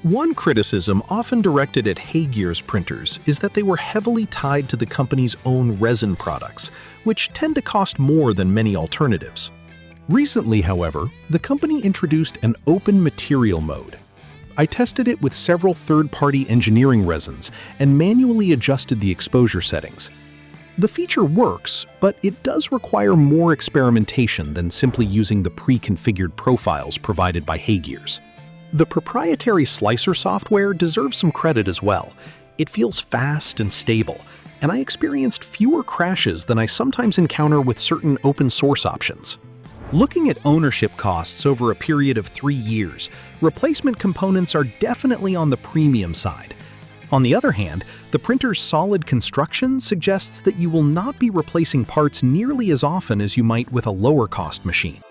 One criticism often directed at HeyGears printers is that they were heavily tied to the company's own resin products, which tend to cost more than many alternatives. Recently, however, the company introduced an open material mode. I tested it with several third-party engineering resins and manually adjusted the exposure settings. The feature works, but it does require more experimentation than simply using the pre-configured profiles provided by HeyGears. The proprietary slicer software deserves some credit as well. It feels fast and stable, and I experienced fewer crashes than I sometimes encounter with certain open-source options. Looking at ownership costs over a period of 3 years, replacement components are definitely on the premium side. On the other hand, the printer's solid construction suggests that you will not be replacing parts nearly as often as you might with a lower-cost machine.